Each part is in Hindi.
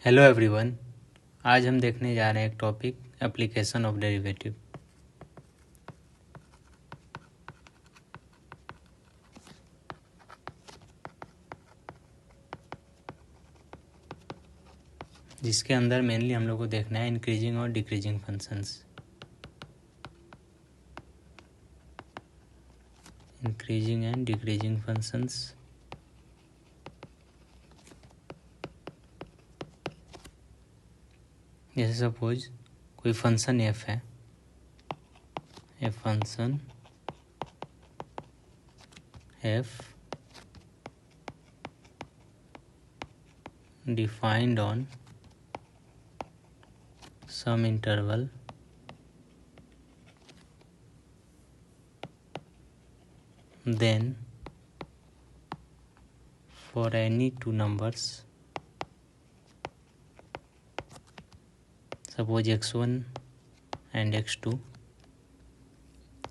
Hello everyone. आज हम देखने जा रहे हैं एक टॉपिक एप्लीकेशन ऑफ डेरिवेटिव। जिसके अंदर मेनली हम लोग को देखना है इंक्रीजिंग और decreasing functions. Increasing and decreasing functions. जैसे सपोज कोई फंक्शन एफ है, a function F defined on some interval then for any two numbers, suppose x1 and x2,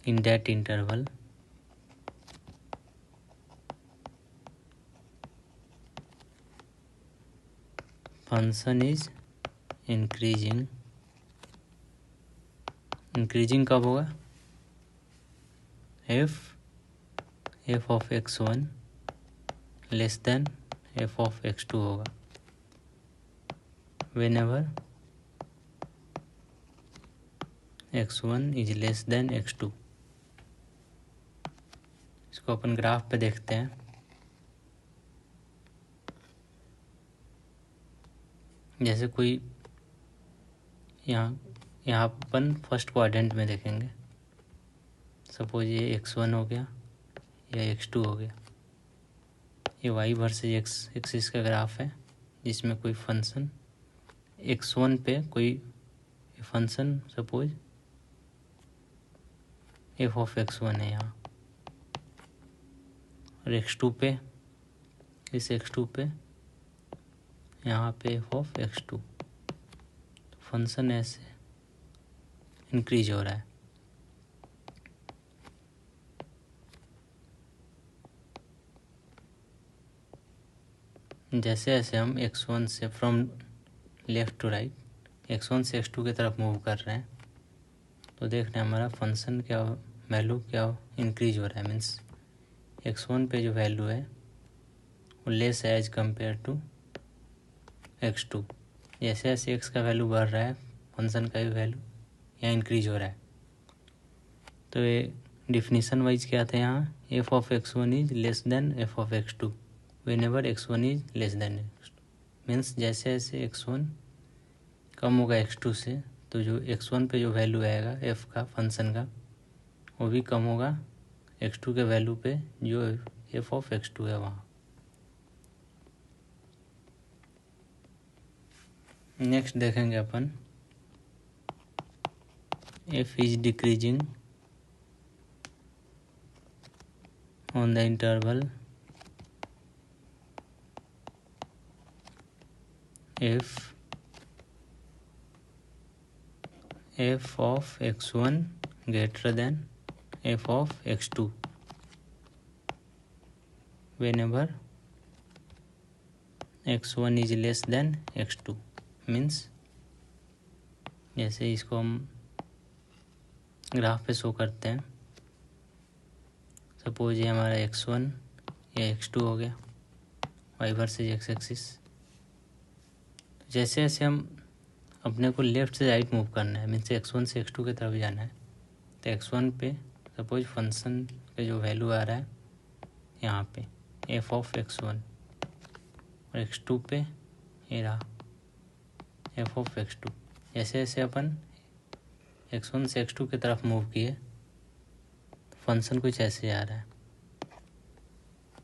in that interval function is increasing कब होगा? f of x1 less than f of x2 होगा whenever x1 is less than x2। इसको अपन ग्राफ पे देखते हैं। जैसे कोई यहाँ अपन फर्स्ट क्वाड्रेंट में देखेंगे। सपोज ये x1 हो गया या x2 हो गया। ये y वर्सेस x एक्सिस का ग्राफ है जिसमें कोई फंक्शन x1 पे कोई function suppose f of x1 है यहाँ, और x2 पे इस x2 पे यहाँ पे f ऑफ x2। फंक्शन ऐसे इंक्रीज हो रहा है। जैसे जैसे हम x1 से from left to right x1 से x2 की तरफ मूव कर रहे हैं तो देख रहे हैं हमारा फंक्शन क्या वैल्यू क्या इंक्रीज हो रहा है। मीन्स x1 पे जो वैल्यू है वो लेस है एज कंपेयर टू x2। जैसे जैसे x का वैल्यू बढ़ रहा है फंक्शन का भी वैल्यू यहाँ इंक्रीज हो रहा है। तो ये डिफिनीशन वाइज क्या था यहाँ, f of x1 is less than f of x2 whenever x1 is less than x2। Means जैसे जैसे x1 कम होगा x2 से तो जो x1 पे जो वैल्यू आएगा f का फंक्शन का वो भी कम होगा x2 के वैल्यू पे जो f ऑफ x2 है वहाँ। नेक्स्ट देखेंगे अपन f is decreasing on the interval f of x1 greater than f of x2 whenever x1 is less than x2। Means जैसे इसको हम ग्राफ पे शो करते हैं। सपोज ये हमारा x1 या x2 हो गया y वर्सेस x एक्सिस। जैसे जैसे हम अपने को लेफ़्ट से राइट मूव करना है, मीन्स x1 से x2 की तरफ जाना है, तो x1 पे सपोज फंक्शन का जो वैल्यू आ रहा है यहाँ पे f ऑफ x1 और x2 पे ये रहा f ऑफ x2। जैसे जैसे अपन x1 से x2 की तरफ मूव किए फंक्शन कुछ ऐसे आ रहा है।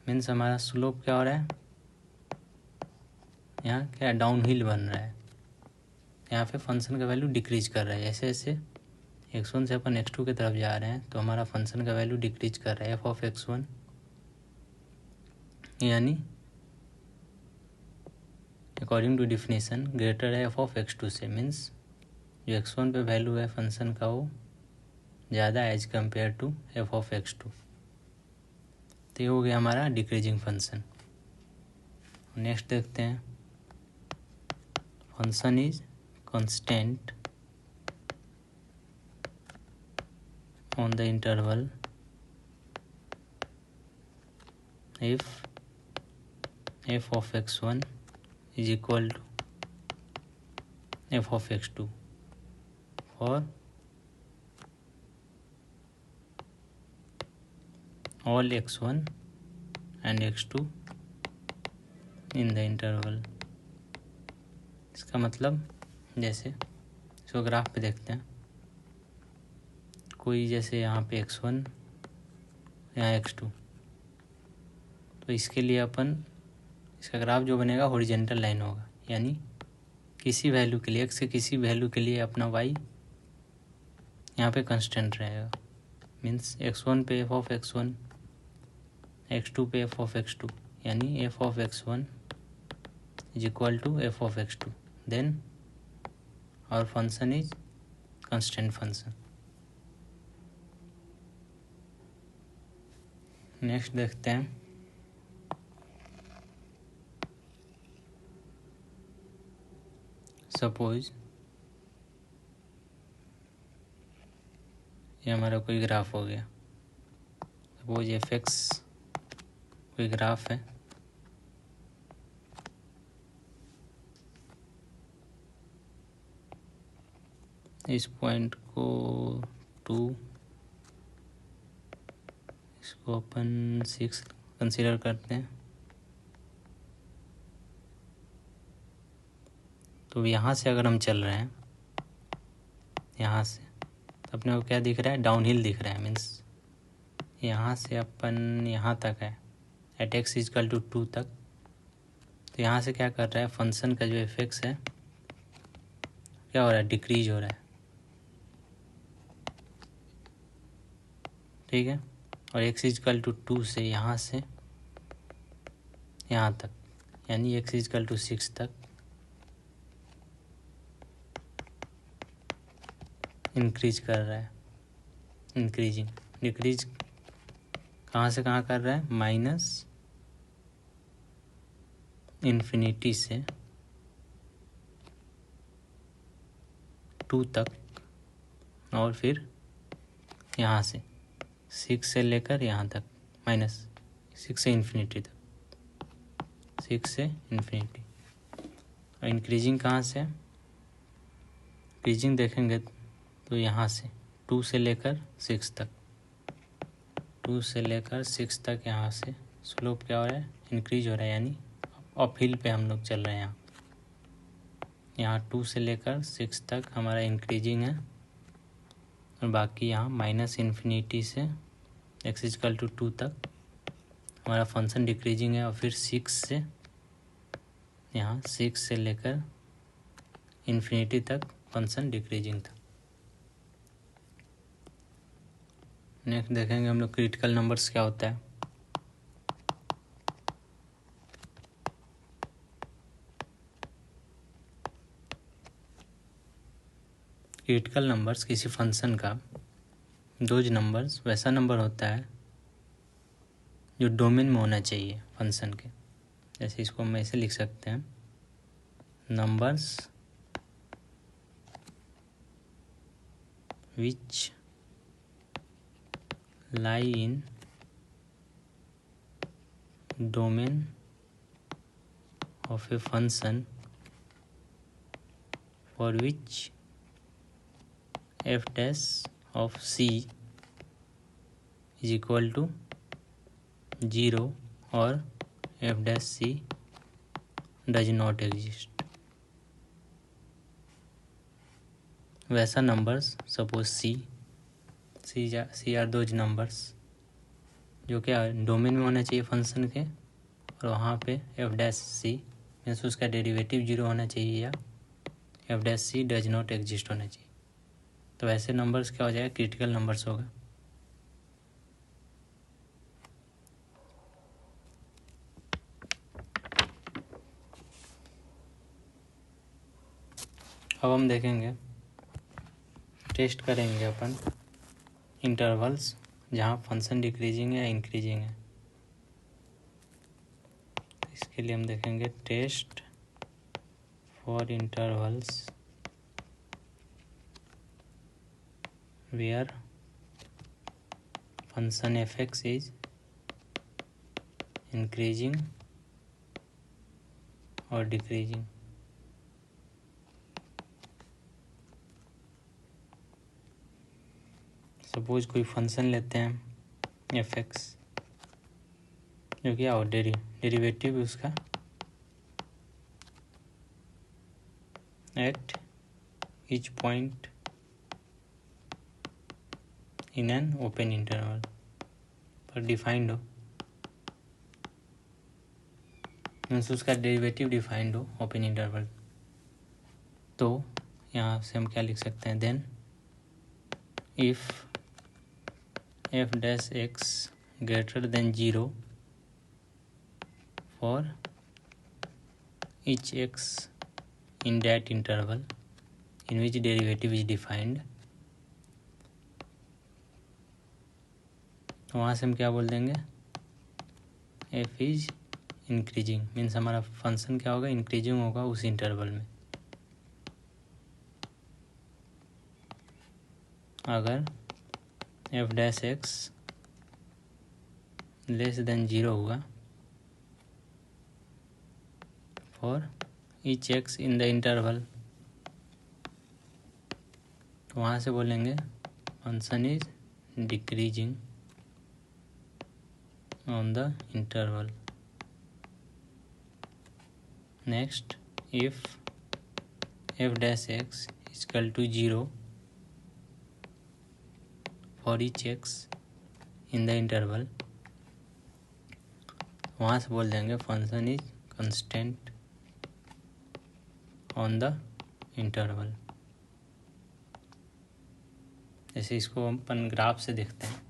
मीन्स हमारा स्लोप क्या हो रहा है, यहाँ क्या डाउन हिल बन रहा है। यहाँ पे फंक्शन का वैल्यू डिक्रीज कर रहा है। जैसे जैसे x1 से अपन x2 की तरफ जा रहे हैं तो हमारा फंक्शन का वैल्यू डिक्रीज कर रहा है f ऑफ x1, यानी अकॉर्डिंग टू डिफिनीशन ग्रेटर है f ऑफ x2 से। मीन्स जो x1 पे वैल्यू है फंक्शन का वो ज़्यादा as compare to f of x2। तो ये हो गया हमारा डिक्रीजिंग फंक्शन। नेक्स्ट देखते हैं function is constant on the interval if f of x1 is equal to f of x2 for all x1 and x2 in the interval। इसका मतलब जैसे इसको ग्राफ पे देखते हैं, कोई जैसे यहाँ पे x1 यहाँ x2, तो इसके लिए अपन इसका ग्राफ जो बनेगा हॉरिजेंटल लाइन होगा, यानी किसी वैल्यू के लिए x के किसी वैल्यू के लिए अपना y यहाँ पे कांस्टेंट रहेगा। मीन्स x1 पे f ऑफ x1, x2 पे f ऑफ x2, यानी f of x1 is equal to f of x2, then our function is constant function. Next देखते हैं, सपोज ये हमारा कोई ग्राफ हो गया, सपोज fx कोई ग्राफ है, इस पॉइंट को 2, इसको अपन 6 कंसीडर करते हैं। तो यहाँ से अगर हम चल रहे हैं, यहाँ से तो अपने को क्या दिख रहा है, डाउन हिल दिख रहा है। मीन्स यहाँ से अपन यहाँ तक है एट एक्स इजकल टू 2 तक। तो यहाँ से क्या कर रहा है, फंक्शन का जो एफेक्स है क्या हो रहा है, डिक्रीज हो रहा है, ठीक है। और एक्स इजकल टू 2 से यहाँ से यहाँ तक, यानी एक्स इजकल टू 6 तक इंक्रीज कर रहा है, इंक्रीजिंग। डिक्रीज कहाँ से कहाँ कर रहा है, माइनस इन्फिनिटी से 2 तक, और फिर यहाँ से 6 से लेकर यहाँ तक, माइनस 6 से इन्फिनिटी तक, 6 से इन्फिनिटी। और इंक्रीजिंग कहाँ से, इंक्रीजिंग देखेंगे तो यहाँ से 2 से लेकर 6 तक, 2 से लेकर 6 तक यहाँ से स्लोप क्या हो रहा है, इंक्रीज हो रहा है, यानी अप हिल पे हम लोग चल रहे हैं। यहाँ 2 से लेकर 6 तक हमारा इंक्रीजिंग है, और बाकी यहाँ माइनस इन्फिनिटी से एक्स इजकल टू 2 तक हमारा फंक्शन डिक्रीजिंग है। और फिर 6 से यहाँ 6 से लेकर इन्फिनिटी तक फंक्शन डिक्रीजिंग था। नेक्स्ट देखेंगे हम लोग क्रिटिकल नंबर्स क्या होता है। क्रिटिकल नंबर्स किसी फंक्शन का दोज नंबर्स वैसा नंबर होता है जो डोमेन में होना चाहिए फंक्शन के। जैसे इसको हम ऐसे लिख सकते हैं, numbers which lie in domain of a function for which f dash of c is equal to 0 or f dash c does not exist। वैसा numbers suppose C are those numbers जो क्या डोमेन में होना चाहिए फंक्शन के, और वहाँ पे एफ डैश सी मीन्स उसका डेरिवेटिव 0 होना चाहिए, या F dash C does not exist होना चाहिए। तो ऐसे नंबर्स क्या हो जाएगा, क्रिटिकल नंबर्स होगा। अब हम देखेंगे, टेस्ट करेंगे अपन इंटरवल्स जहाँ फंक्शन डिक्रीजिंग है या इंक्रीजिंग है। इसके लिए हम देखेंगे test for intervals where function fx is increasing or decreasing. Suppose कोई फंक्शन लेते हैं एफ एक्स, जो क्या हो डेरिवेटिव उसका at each point in an open interval पर डिफाइंड हो, मीन्स उसका डेरिवेटिव डिफाइंड हो ओपन इंटरवल, तो यहाँ से हम क्या लिख सकते हैं, then if f dash x greater than 0 for each x in that interval in which derivative is defined, तो वहाँ से हम क्या बोल देंगे, f is increasing, मीन्स हमारा फंक्शन क्या होगा, इंक्रीजिंग होगा उस इंटरवल में। अगर F dash X less than 0 हुआ for each X in the interval, तो वहाँ से बोलेंगे function is decreasing on the interval. Next, if F dash X equal to 0 for each x in the interval, वहाँ से बोल देंगे function is constant on the interval. जैसे इसको हम अपन ग्राफ से देखते हैं,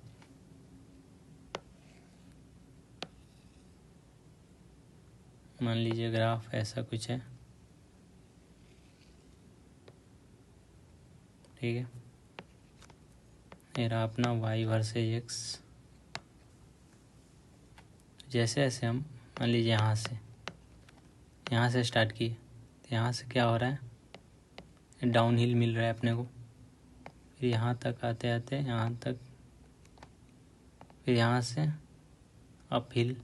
मान लीजिए ग्राफ ऐसा कुछ है, ठीक है, मेरा अपना y वर्सेज x। जैसे जैसे हम मान लीजिए यहाँ से स्टार्ट किए, तो यहाँ से क्या हो रहा है, डाउन हिल मिल रहा है अपने को, फिर यहाँ तक आते आते यहाँ तक, फिर यहाँ से अप हिल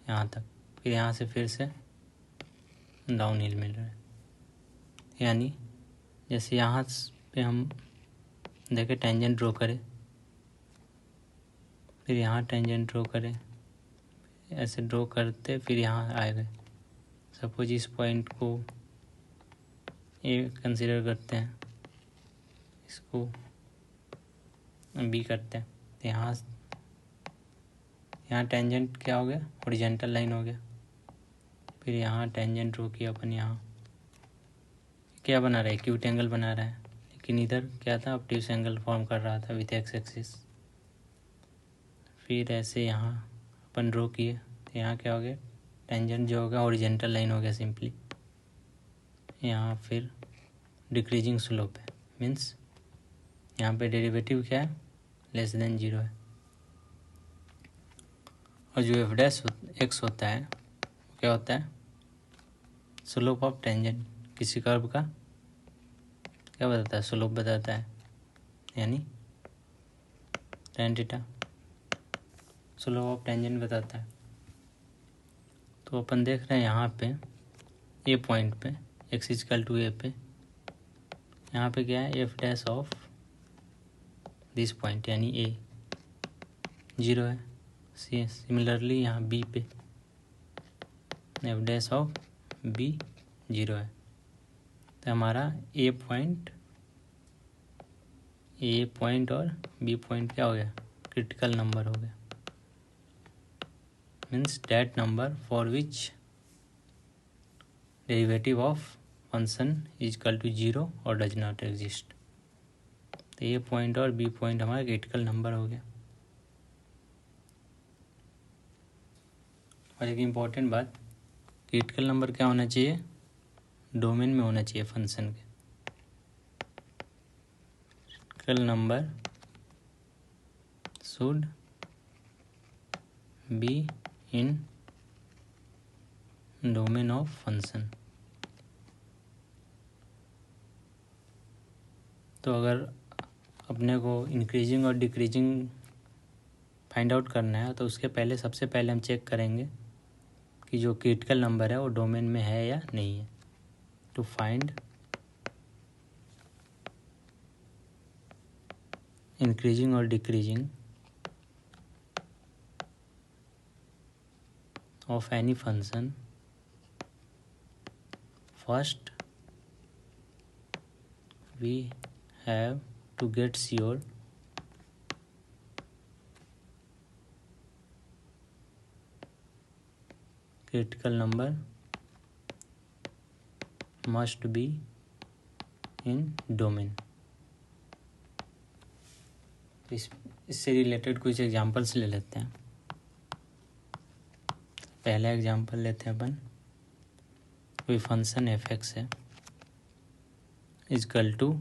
यहाँ तक, फिर यहाँ से फिर से डाउन हिल मिल रहा है। यानी जैसे यहाँ पे हम देखें टेंजेंट ड्रॉ करें, फिर यहाँ टेंजेंट ड्रॉ करें, ऐसे ड्रॉ करते फिर यहाँ आए गए। सपोज इस पॉइंट को ए कंसीडर करते हैं, इसको बी करते हैं, तो यहाँ टेंजेंट क्या हो गया, हॉरिजॉन्टल लाइन हो गया। फिर यहाँ टेंजेंट ड्रॉ किया अपन, यहाँ क्या बना रहा है, एक्यूट एंगल बना रहा है, लेकिन इधर क्या था, ऑब्ट्यूस एंगल फॉर्म कर रहा था विथ एक्स एक्सिस। फिर ऐसे यहाँ अपन ड्रॉ किए, तो यहाँ क्या हो गया, टेंजेंट जो होगा हॉरिजॉन्टल लाइन हो गया सिंपली। यहाँ फिर डिक्रीजिंग स्लोप है, मीन्स यहाँ पे डेरिवेटिव क्या है, लेस देन 0 है। और जो एफ डैश एक्स होता है क्या होता है, स्लोप ऑफ टेंजेंट, किसी कर्व का क्या बताता है, स्लोप बताता है, यानी tan theta slope of tangent बताता है। तो अपन देख रहे हैं यहाँ पे ए पॉइंट पे एक्स इक्वल टू ए पे, यहाँ पे क्या है, F dash of this point यानी ए 0 है। सिमिलरली यहाँ बी पे एफ डैश ऑफ बी 0 है। तो हमारा ए पॉइंट और बी पॉइंट क्या हो गया, क्रिटिकल नंबर हो गया, means that number for which derivative of function is equal to 0 और डज नॉट एग्जिस्ट। तो ए पॉइंट और बी पॉइंट हमारा क्रिटिकल नंबर हो गया। और एक इम्पॉर्टेंट बात, क्रिटिकल नंबर क्या होना चाहिए, डोमेन में होना चाहिए फंक्शन के। Critical number should be in domain of function. तो अगर अपने को इंक्रीजिंग और डिक्रीजिंग फाइंड आउट करना है तो उसके पहले सबसे पहले हम चेक करेंगे कि जो क्रिटिकल नंबर है वो डोमेन में है या नहीं है। टू फाइंड इंक्रीजिंग और decreasing of any function, first we have to get sure critical number must be in domain। इससे रिलेटेड कुछ एग्जांपल्स ले लेते हैं। पहला एग्जांपल लेते हैं अपन, कोई फंक्शन एफ एक्स है equal to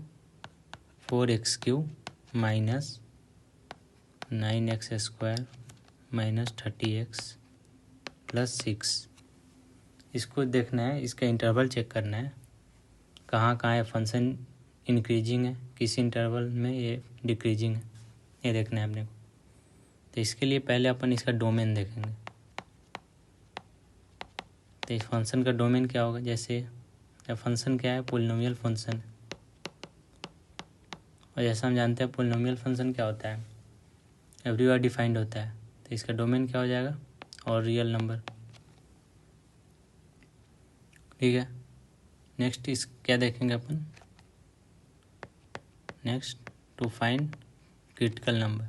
4x³ minus 9x² minus 30x plus 6। इसको देखना है, इसका इंटरवल चेक करना है, कहाँ कहाँ है फंक्शन इंक्रीजिंग है, किस इंटरवल में ये डिक्रीजिंग है, ये देखना है अपने को। तो इसके लिए पहले अपन इसका डोमेन देखेंगे। तो इस फंक्शन का डोमेन क्या होगा, जैसे फंक्शन क्या है, पोलिनोमियल फंक्शन। और जैसा हम जानते हैं पोलिनोमियल फंक्शन क्या होता है, एवरीवेयर डिफाइंड होता है। तो इसका डोमेन क्या हो जाएगा, और रियल नंबर। ठीक है, नेक्स्ट इस क्या देखेंगे अपन, next to find critical number.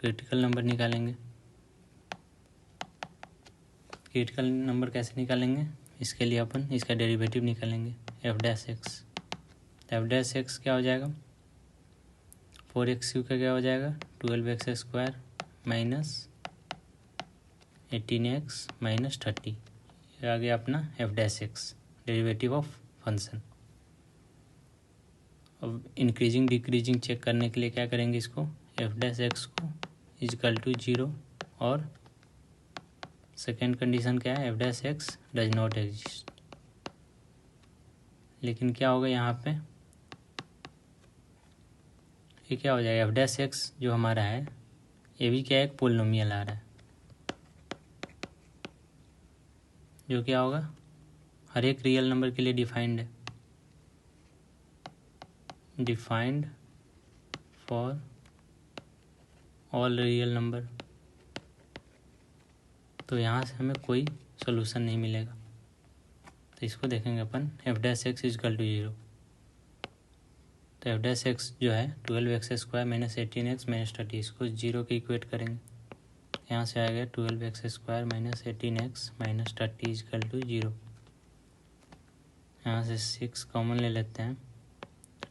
Critical number निकालेंगे। क्रिटिकल नंबर कैसे निकालेंगे, इसके लिए अपन इसका डेरिवेटिव निकालेंगे एफ डैश एक्स। तो एफ डैश एक्स क्या हो जाएगा, 4x³ का क्या हो जाएगा 12x² माइनस 18x माइनस 30। ये आ गया अपना F dash x, derivative of function. अब इंक्रीजिंग डिक्रीजिंग चेक करने के लिए क्या करेंगे, इसको एफ डैश एक्स को इजकल टू 0 और सेकेंड कंडीशन क्या है, F dash X does not exist. लेकिन क्या होगा यहाँ पे, ये क्या हो जाएगा, एफ डैश एक्स जो हमारा है ये भी क्या है, एक पोलिनोमियल आ रहा है, जो क्या होगा हर एक रियल नंबर के लिए डिफाइंड है, defined for all real number. तो यहाँ से हमें कोई सोल्यूशन नहीं मिलेगा। तो इसको देखेंगे अपन, f dash x is equal to 0। तो एफ डैश एक्स जो है 12x² माइनस 18x माइनस 30, इसको 0 के इक्वेट करेंगे। यहाँ से आएगा 12x² minus 18x minus 30 is equal to 0। यहाँ से 6 कॉमन ले लेते हैं,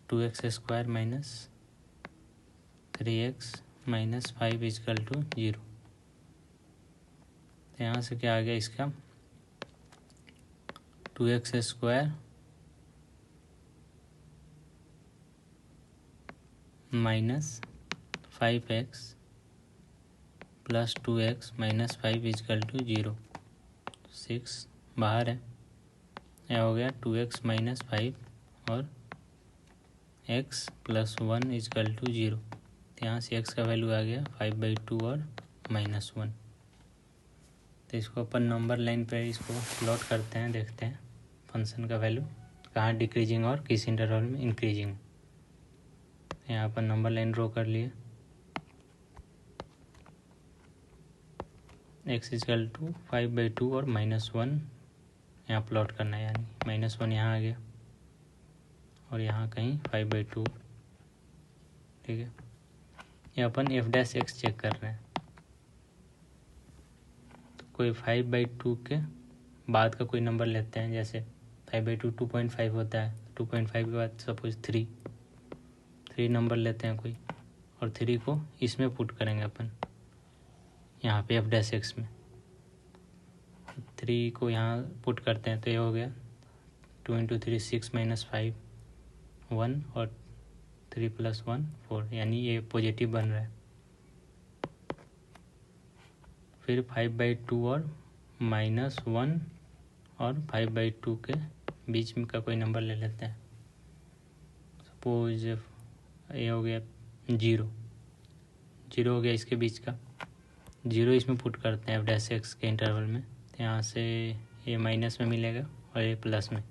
2x² minus 3x minus 5 is equal to 0। तो यहाँ से क्या आ गया इसका, 2x² minus 5x plus 2x minus 5 is equal to 0। 6 बाहर है, यह हो गया 2x माइनस 5 और x प्लस 1 इजकल टू 0। तो यहाँ से x का वैल्यू आ गया 5/2 और -1। तो इसको अपन नंबर लाइन पे इसको प्लॉट करते हैं, देखते हैं फंक्शन का वैल्यू कहाँ डिक्रीजिंग और किस इंटरवल में इंक्रीजिंग। यहाँ पर नंबर लाइन ड्रॉ कर लिए, x इजकल टू 5/2 और -1 यहाँ प्लॉट करना है, यानी -1 यहाँ आ गया और यहाँ कहीं 5/2। ठीक है, ये अपन एफ डैश एक्स चेक कर रहे हैं। तो कोई 5/2 के बाद का कोई नंबर लेते हैं, जैसे 5/2 2.5 होता है, 2.5 के बाद सपोज 3 नंबर लेते हैं कोई, और 3 को इसमें पुट करेंगे अपन यहाँ पे एफ डैश एक्स में। 3 को यहाँ पुट करते हैं तो ये हो गया 2 × 3 6 माइनस 5 1 और 3 + 1 4, यानी ये पॉजिटिव बन रहा है। फिर 5/2 और -1 और 5/2 के बीच में का कोई नंबर ले लेते हैं, सपोज ये हो गया 0 हो गया इसके बीच का 0 इसमें पुट करते हैं एफ डैश एक्स के इंटरवल में, तो यहाँ से ये माइनस में मिलेगा और ये प्लस में,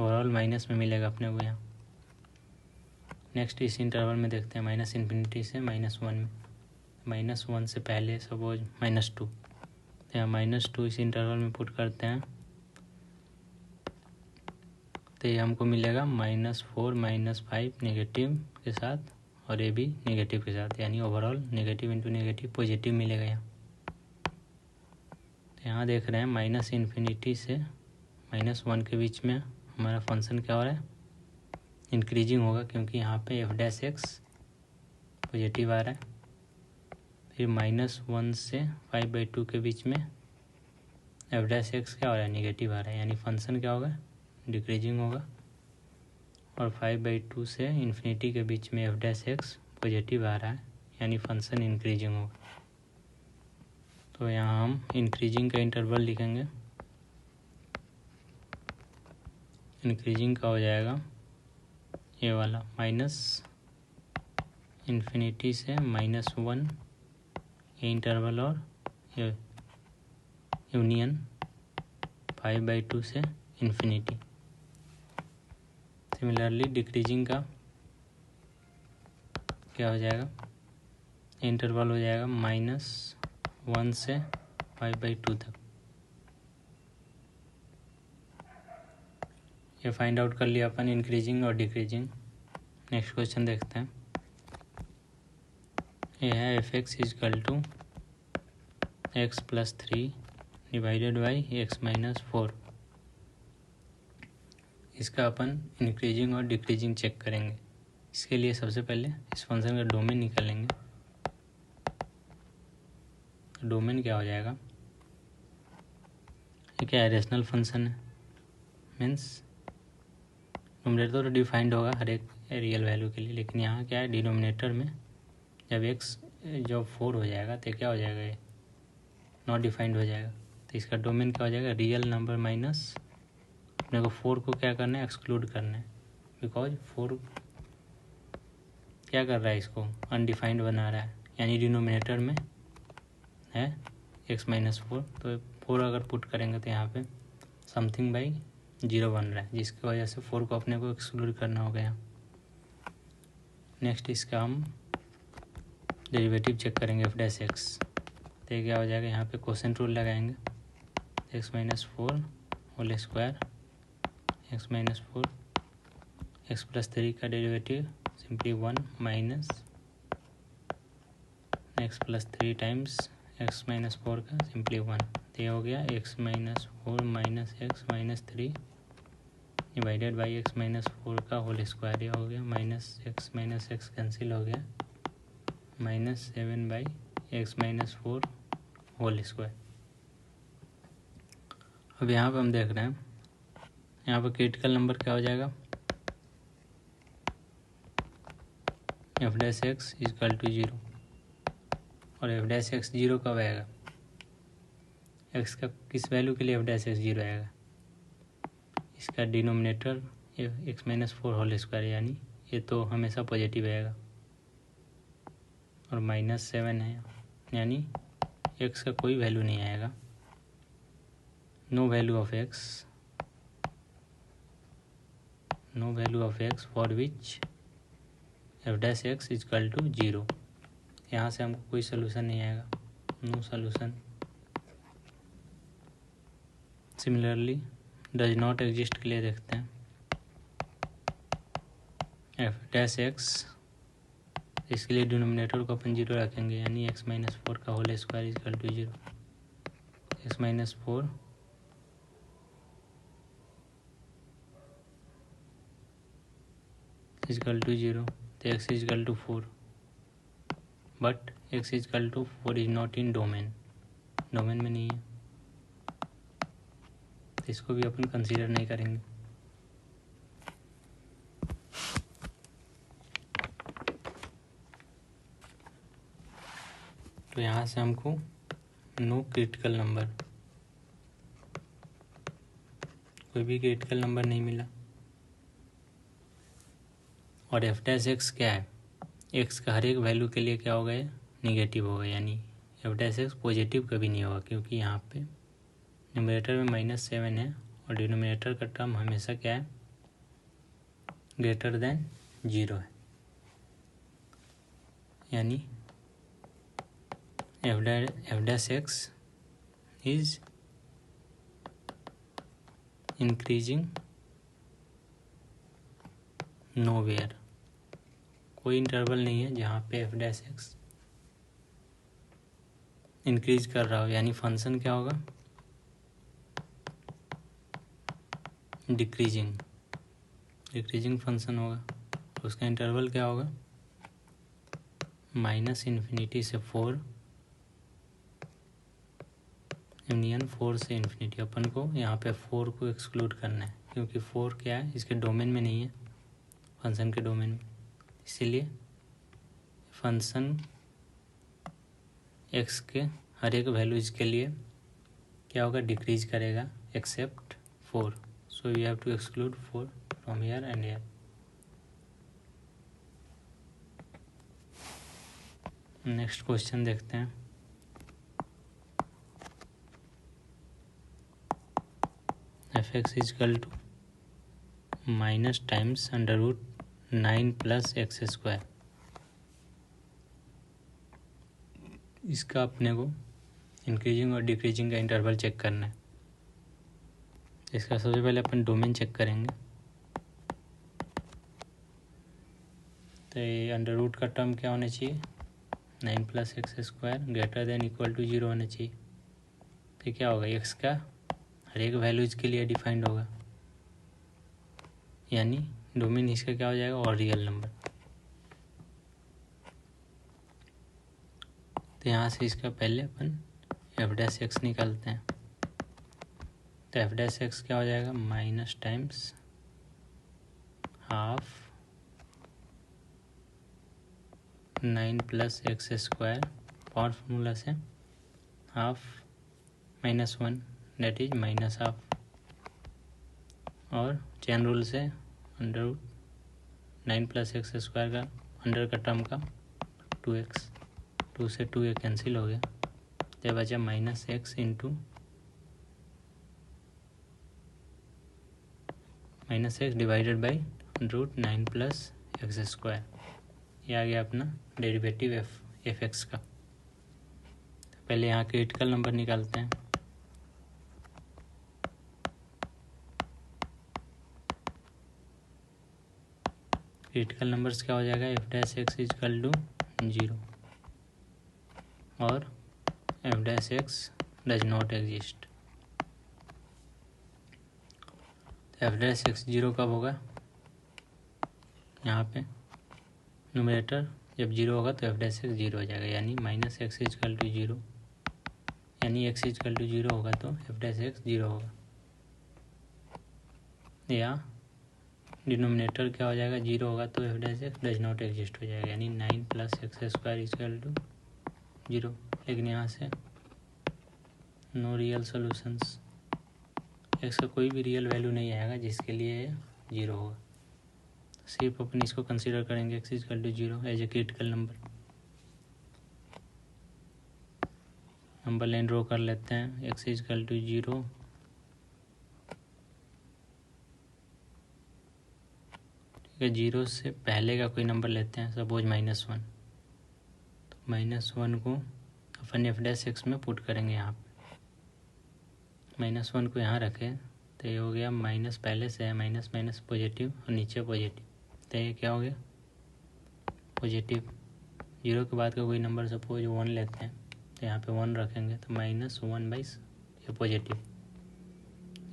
ओवरऑल माइनस में मिलेगा अपने को यहाँ। नेक्स्ट इस इंटरवल में देखते हैं माइनस इन्फिनिटी से -1 में, -1 से पहले सपोज -2, तो यहाँ -2 इस इंटरवल में पुट करते हैं, तो ये हमको मिलेगा -4 -5 नेगेटिव के साथ और ये भी नेगेटिव के साथ, यानी overall negative into negative positive मिलेगा यहाँ। तो यहाँ देख रहे हैं माइनस इन्फिनिटी से -1 के बीच में हमारा फंक्शन क्या हो रहा है, इंक्रीजिंग होगा, क्योंकि यहाँ पे एफ डैश एक्स पॉजिटिव आ रहा है। फिर -1 से 5/2 के बीच में एफ डैश एक्स क्या हो रहा है, नेगेटिव आ रहा है, यानी फंक्शन क्या होगा, डिक्रीजिंग होगा। और 5/2 से इन्फिनिटी के बीच में एफ डैश एक्स पॉजिटिव आ रहा है, यानी फंक्शन इंक्रीजिंग होगा। तो यहाँ हम इंक्रीजिंग का इंटरवल लिखेंगे, इंक्रीजिंग का हो जाएगा ये वाला माइनस इन्फिनिटी से -1 ये इंटरवल, और ये यूनियन 5/2 से इन्फिनिटी। सिमिलरली डिक्रीजिंग का क्या हो जाएगा, इंटरवल हो जाएगा -1 से 5/2 तक। ये फाइंड आउट कर लिया अपन इंक्रीजिंग और डिक्रीजिंग। नेक्स्ट क्वेश्चन देखते हैं। ये है F X is equal to x+3 divided by x-4। इसका अपन इंक्रीजिंग और डिक्रीजिंग चेक करेंगे। इसके लिए सबसे पहले इस फंक्शन का डोमेन निकालेंगे। डोमेन क्या हो जाएगा, ये क्या है, रेशनल फंक्शन है, मीन्स नोमिनेटर तो डिफाइंड होगा हर एक रियल वैल्यू के लिए, लेकिन यहाँ क्या है, डिनोमिनेटर में जब x जब 4 हो जाएगा तो क्या हो जाएगा, ये नॉट डिफाइंड हो जाएगा। तो इसका डोमेन क्या हो जाएगा, रियल नंबर माइनस अपने को 4 को क्या करना है, एक्सक्लूड करना है, बिकॉज 4 क्या कर रहा है, इसको अनडिफाइंड बना रहा है, यानी डिनोमिनेटर में है x-4। तो 4 अगर पुट करेंगे तो यहाँ पे समथिंग बाई 0 बन रहा है, जिसकी वजह से 4 को अपने को एक्सक्लूड करना हो गया। नेक्स्ट इसका हम डेरिवेटिव चेक करेंगे एफ डैश एक्स, तो क्या हो जाएगा, यहाँ पे कोसेंट रूल लगाएंगे, x-4 whole square x-4 x+3 का derivative simply 1 minus x+3 times x-4 का सिंपली 1, तो ये हो गया x-4 minus x-3 divided by x-4 का होल स्क्वायर, ये हो गया माइनस x कैंसिल हो गया, -7/x-4 होल स्क्वायर। अब यहाँ पे हम देख रहे हैं, यहाँ पर क्रिटिकल नंबर क्या हो जाएगा, F dash x is equal to 0। और एफ डैश एक्स 0 कब आएगा, एक्स का किस वैल्यू के लिए एफ डैश एक्स 0 आएगा, इसका डिनोमिनेटर x-4 होल स्क्वायर, यानी ये तो हमेशा पॉजिटिव आएगा, और -7 है, यानी x का कोई वैल्यू नहीं आएगा, no value of x for which F dash x is equal to 0। यहाँ से हमको कोई सोल्यूशन नहीं आएगा, no solution. Similarly does not exist के लिए देखते हैं, एफ डैश एक्स, इसके लिए डिनोमिनेटर को अपन 0 रखेंगे, यानी x-4 का whole square is equal to 0, x-4 is equal to 0, तो x is equal to 4, but x is equal to 4 is not in domain, domain में नहीं है, तो इसको भी अपन कंसीडर नहीं करेंगे। तो यहाँ से हमको नो क्रिटिकल नंबर, कोई भी क्रिटिकल नंबर नहीं मिला। और एफ डैश एक्स क्या है, एक्स का हर एक वैल्यू के लिए क्या होगा, ये निगेटिव होगा, यानी एफ डैश एक्स पॉजिटिव कभी नहीं होगा, क्योंकि यहाँ पे न्यूमरेटर में -7 है और डिनोमिनेटर का टर्म हमेशा क्या है, ग्रेटर देन 0 है, यानी F dash X is increasing nowhere. कोई इंटरवल नहीं है जहाँ पे एफ डैश एक्स इंक्रीज कर रहा हो, यानी फंक्शन क्या होगा, डिक्रीजिंग फंक्शन होगा। उसका इंटरवल क्या होगा, -∞ से 4, यूनियन 4 से इन्फिनिटी। अपन को यहाँ पे 4 को एक्सक्लूड करना है, क्योंकि 4 क्या है, इसके डोमेन में नहीं है, फंक्शन के डोमेन में, इसीलिए फंक्शन एक्स के हर एक वैल्यूज के लिए क्या होगा, डिक्रीज करेगा except 4। So you have to exclude 4 from here and here. Next question देखते हैं। F X is equal to minus times √9 + x²। इसका अपने को इंक्रीजिंग और डिक्रीजिंग का इंटरवल चेक करना है। इसका सबसे पहले अपन डोमेन चेक करेंगे। तो ये अंडर रूट का टर्म क्या होना चाहिए, 9 + x² greater than equal to 0 होना चाहिए। तो क्या होगा, एक्स का हर एक वैल्यूज के लिए डिफाइंड होगा, यानी डोमेन इसका क्या हो जाएगा, और रियल नंबर। तो यहाँ से इसका पहले अपन एफ डैश एक्स निकालते हैं। तो एफ डैश एक्स क्या हो जाएगा, minus times half 9 + x² formula से हाफ -1 दैट इज -12, और चेन रूल से √9 + x² का अंडर का टर्म का 2x, 2 से 2 कैंसिल हो गया, तो बचा -x into -x divided by √9 + x²। ये आ गया अपना डेरिवेटिव एफ एक्स का। पहले यहाँ क्रिटिकल नंबर निकालते हैं। क्रिटिकल नंबर्स क्या हो जाएगा, F dash X is equal to 0 और F dash X does not exist. F dash X 0 कब होगा, यहाँ पे न्यूमरेटर जब 0 होगा तो एफ डैश एक्स 0 हो जाएगा, यानी -x इज इक्वल टू 0, यानी x इज इक्वल टू 0 होगा तो एफ डैश एक्स 0 होगा। या डिनोमिनेटर क्या हो जाएगा, 0 होगा तो f dash X does not exist हो जाएगा, यानी 9 + x² इज इक्वल टू 0। लेकिन यहाँ से नो रियल सोल्यूशंस, एक्स का कोई भी रियल वैल्यू नहीं आएगा जिसके लिए 0 होगा। सिर्फ अपन इसको कंसीडर करेंगे x is equal to 0 as a critical number. Number line draw कर लेते हैं, x इज इक्वल टू 0, ठीक है। 0 से पहले का कोई नंबर लेते हैं, सपोज -1, तो -1 को अपन एफ डैश एक्स में पुट करेंगे। यहाँ पे -1 को यहाँ रखें तो ये हो गया माइनस, पहले से है माइनस माइनस पॉजिटिव और नीचे पॉजिटिव, तो ये क्या हो गया, पॉजिटिव। 0 के बाद का कोई नंबर सपोज 1 लेते हैं, तो यहाँ पे 1 रखेंगे तो -1/, ये पॉजिटिव,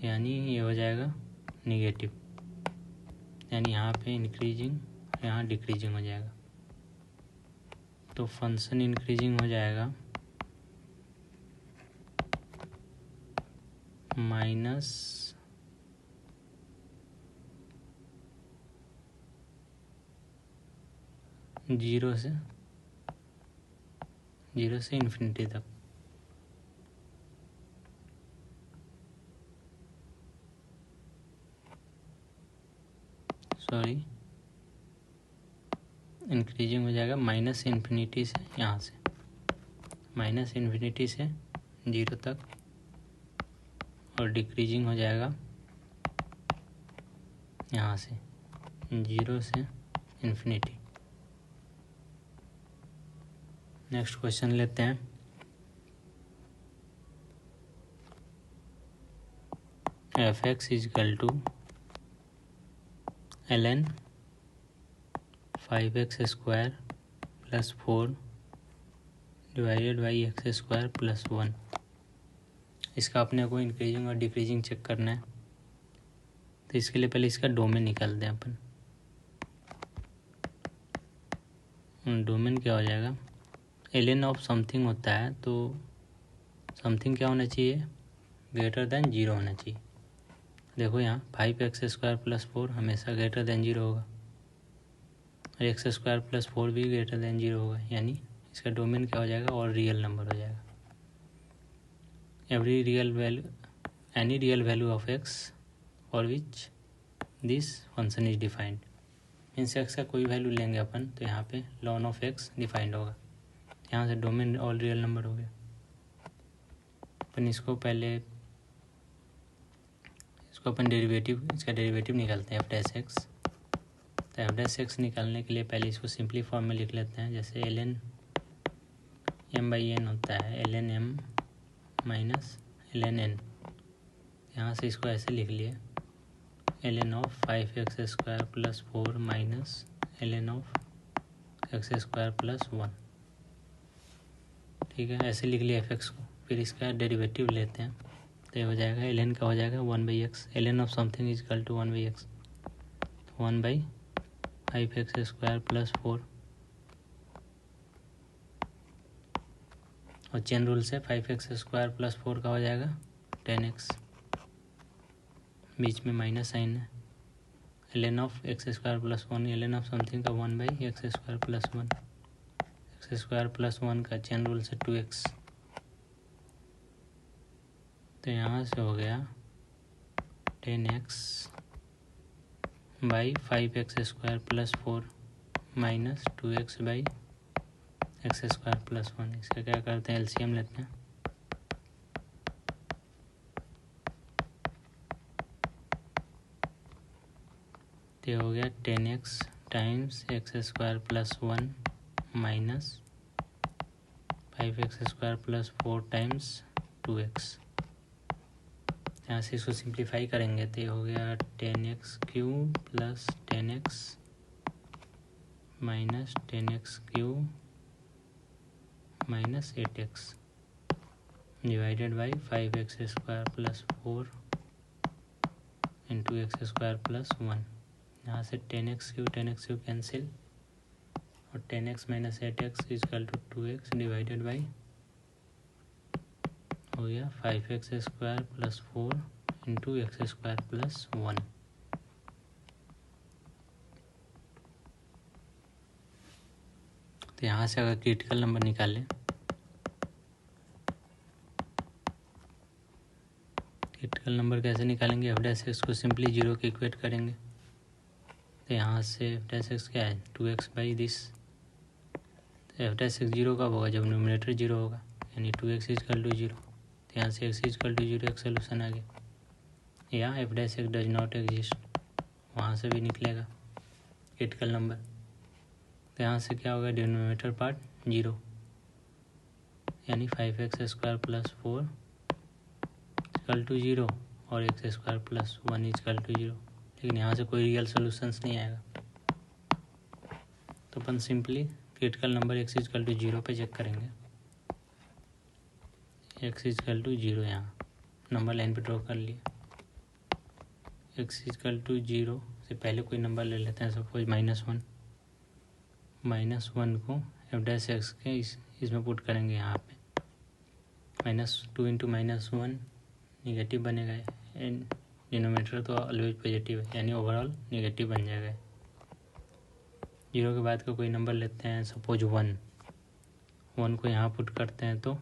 यानी ये हो जाएगा निगेटिव, यानी यहाँ पे इंक्रीजिंग, यहाँ डिक्रीजिंग हो जाएगा। तो फंक्शन इंक्रीजिंग हो जाएगा -0 से इन्फिनिटी तक। सॉरी, इंक्रीजिंग हो जाएगा माइनस इन्फिनिटी से, यहाँ से माइनस इन्फिनिटी से 0 तक, और डिक्रीजिंग हो जाएगा यहाँ से 0 से इन्फिनिटी। नेक्स्ट क्वेश्चन लेते हैं। F X is equal to ln 5x² + 4 divided by x² + 1। इसका अपने को इंक्रीजिंग और डिक्रीजिंग चेक करना है, तो इसके लिए पहले इसका डोमेन निकालते हैं अपन। डोमेन क्या हो जाएगा, ln ऑफ समथिंग होता है, तो समथिंग क्या होना चाहिए, ग्रेटर देन 0 होना चाहिए। देखो यहाँ 5x² + 4 हमेशा ग्रेटर देन 0 होगा, और x² + 4 भी ग्रेटर देन 0 होगा, यानी इसका डोमेन क्या हो जाएगा, और रियल नंबर हो जाएगा। Every real value, any real value of x for which this function is defined. Means x का कोई वैल्यू लेंगे अपन, तो यहाँ पे ln ऑफ x डिफाइंड होगा। यहाँ से डोमेन ऑल रियल नंबर हो गया। अपन इसको पहले अपन डेरिवेटिव, इसका डेरिवेटिव निकालते हैं f'(x). तो f'(x) निकालने के लिए पहले इसको सिंपली फॉर्म में लिख लेते हैं, जैसे ln m/n होता है, ln m minus ln n। यहाँ से इसको ऐसे लिख लिए, ln of 5x² + 4 minus ln of x² + 1। ठीक है, ऐसे लिख लिया f(x) को। फिर इसका डेरिवेटिव लेते हैं, तो ये हो जाएगा ln का हो जाएगा 1/x। ln of something is equal to 1/x, 1/5x² + 4। और चेन रूल से 5x² + 4 का हो जाएगा 10x, बीच में माइनस साइन है। ln of x² + 1, ln of something का 1/x² + 1, x² + 1 का चेन रूल से 2x। तो यहाँ से हो गया 10x by 5x² + 4 minus 2x by x² + 1। इसका क्या करते हैं, एलसीएम लेते हैं। तो हो गया 10x times x² + 1 minus 5x² + 4 times 2x। यहाँ से इसको सिंप्लीफाई करेंगे तो ये हो गया 10x³ + 10x minus 10x³ minus 8x divided by 5x² + 4 into x² + 1। यहाँ से 10x³ कैंसिल, और 10x minus 8x is equal to 2x divided by हो गया 5x² + 4 इंटू x² + 1। तो यहाँ से अगर क्रिटिकल नंबर निकालें, क्रिटिकल नंबर कैसे निकालेंगे, f'(x) को सिंपली 0 के इक्वेट करेंगे। तो यहाँ से f'(x) क्या है, 2x/दिस। तो f'(x) 0 कब होगा, जब न्यूमरेटर 0 होगा, यानी 2x इजकल टू 0। तो यहाँ से x इजकल टू 0 एक सोल्यूशन आ गया। या f'(x) डज नॉट एग्जिस्ट, वहाँ से भी निकलेगा क्रिटिकल नंबर। तो यहाँ से क्या होगा, डिनोमिनेटर पार्ट 0, यानी 5x² + 4 इजकल टू 0 और x² + 1 इजकल टू 0। लेकिन यहाँ से कोई रियल सोल्यूशंस नहीं आएगा, तो अपन simply critical number x is equal to 0 पे चेक करेंगे। x इजकल टू 0 यहाँ नंबर लाइन पे ड्रॉ कर लिए। x इजकल टू 0 से पहले कोई नंबर ले लेते हैं, सपोज -1। -1 को f'(x) के इसमें पुट करेंगे, यहाँ पे -2 × -1 निगेटिव बनेगा, डिनोमिनेटर तो ऑलवेज पॉजिटिव है, यानी ओवरऑल निगेटिव बन जाएगा। 0 के बाद का कोई नंबर लेते हैं, सपोज 1 को यहाँ पुट करते हैं, तो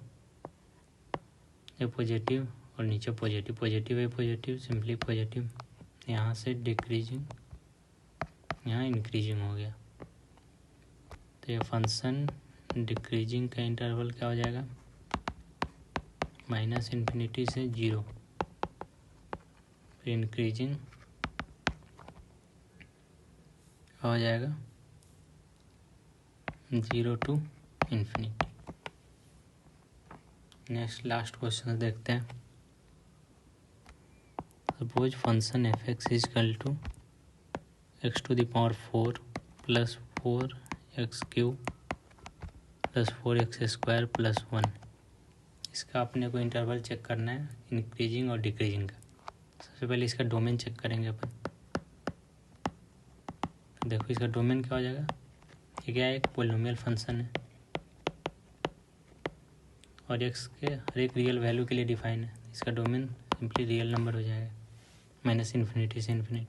ये पॉजिटिव और नीचे पॉजिटिव, पॉजिटिव है पॉजिटिव, सिंपली पॉजिटिव। यहाँ से डिक्रीजिंग, यहाँ इंक्रीजिंग हो गया। तो ये फंक्शन डिक्रीजिंग का इंटरवल क्या हो जाएगा, -∞ से 0, फिर इंक्रीजिंग हो जाएगा 0 to ∞। नेक्स्ट लास्ट क्वेश्चन देखते हैं। Suppose function f(x) is equal to x⁴ plus 4x³ plus 4x² plus 1। इसका अपने को इंटरवल चेक करना है, इंक्रीजिंग और डिक्रीजिंग का। सबसे पहले इसका डोमेन चेक करेंगे अपन। देखो इसका डोमेन क्या हो जाएगा, ये क्या है, एक पोलिनोमियल फंक्शन है और x के हर एक रियल वैल्यू के लिए डिफाइन है। इसका डोमेन सिंपली रियल नंबर हो जाएगा, -∞ से ∞।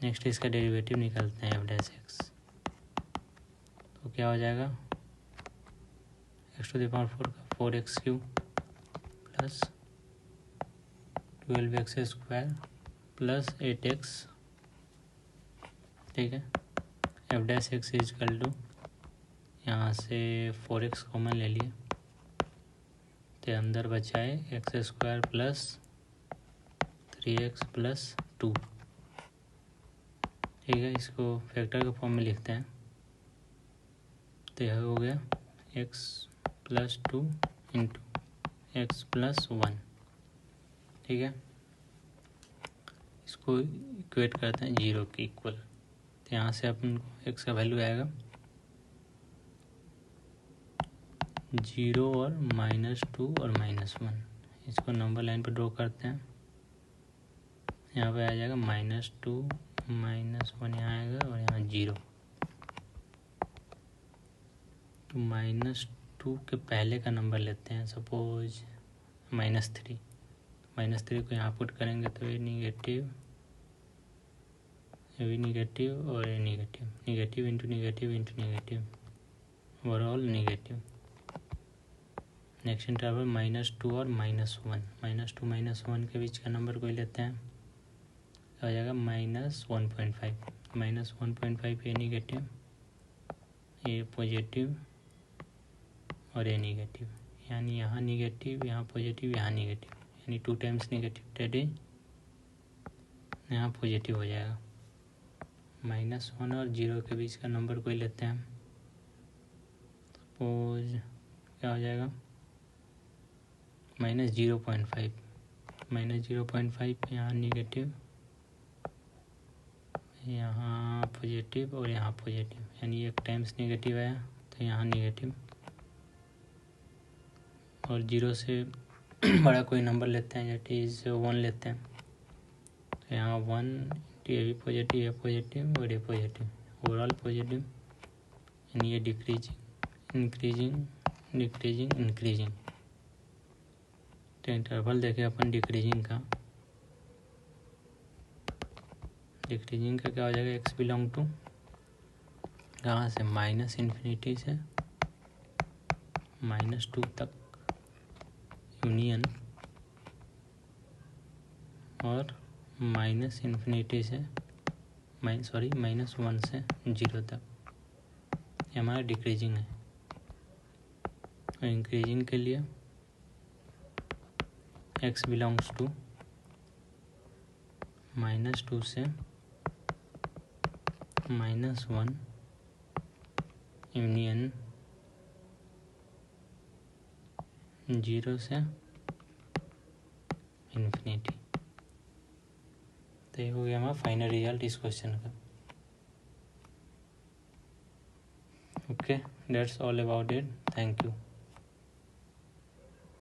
नेक्स्ट इसका डेरिवेटिव निकालते हैं f'(x), तो क्या हो जाएगा, x⁴ का 4x³ plus 12x² plus 8x। ठीक है, f'(x) इज इक्वल टू, यहाँ से 4x कॉमन ले लिए तो अंदर बचा है x² प्लस 3x प्लस 2। ठीक है, इसको फैक्टर के फॉर्म में लिखते हैं तो यह हो गया x plus 2 into x plus 1। ठीक है, इसको इक्वेट करते हैं 0 के इक्वल। तो यहाँ से अपन को x का वैल्यू आएगा 0 और -2 और -1। इसको नंबर लाइन पर ड्रॉ करते हैं। यहाँ पे आ जाएगा -2 -1 यहाँ आएगा और यहाँ 0। तो -2 के पहले का नंबर लेते हैं, सपोज -3। -3 को यहाँ पुट करेंगे तो ये निगेटिव, ये भी निगेटिव और ये negative, negative into negative into negative, overall negative. Next interval -2 और -1, -2 -1 के बीच का नंबर कोई लेते हैं, हो जाएगा -1.5। -1.5 ये निगेटिव, ये पॉजिटिव और ये निगेटिव, यानी यहाँ निगेटिव, यहाँ पॉजिटिव, यहाँ निगेटिव, यानी 2 टाइम्स निगेटिव, दैट इज यहाँ पॉजिटिव हो जाएगा। -1 और 0 के बीच का नंबर कोई लेते हैं, सपोज क्या हो जाएगा, -0.5। -0.5 यहाँ निगेटिव, यहाँ पॉजिटिव और यहाँ पॉजिटिव, यानी 1 टाइम्स निगेटिव आया तो यहाँ निगेटिव। और 0 से बड़ा कोई नंबर लेते हैं, दैट इज 1 लेते हैं तो यहाँ 1, ये भी पॉजिटिव, ये पॉजिटिव और ये पॉजिटिव, ओवरऑल पॉजिटिव, यानी ये डिक्रीजिंग, इंक्रीजिंग, डिक्रीजिंग, इंक्रीजिंग। तो इंटरवल देखे अपन डिक्रीजिंग का क्या हो जाएगा, x बिलोंग टू कहाँ से, -∞ से -2 तक यूनियन, और -∞ से -1 से 0 तक, ये हमारा डिक्रीजिंग है। और इंक्रीजिंग के लिए x बिलोंग्स टू -2 से -1 यूनियन 0 से ∞। तो ये हो गया हमारा फाइनल रिजल्ट इस क्वेश्चन का। Okay, that's all about it, thank you.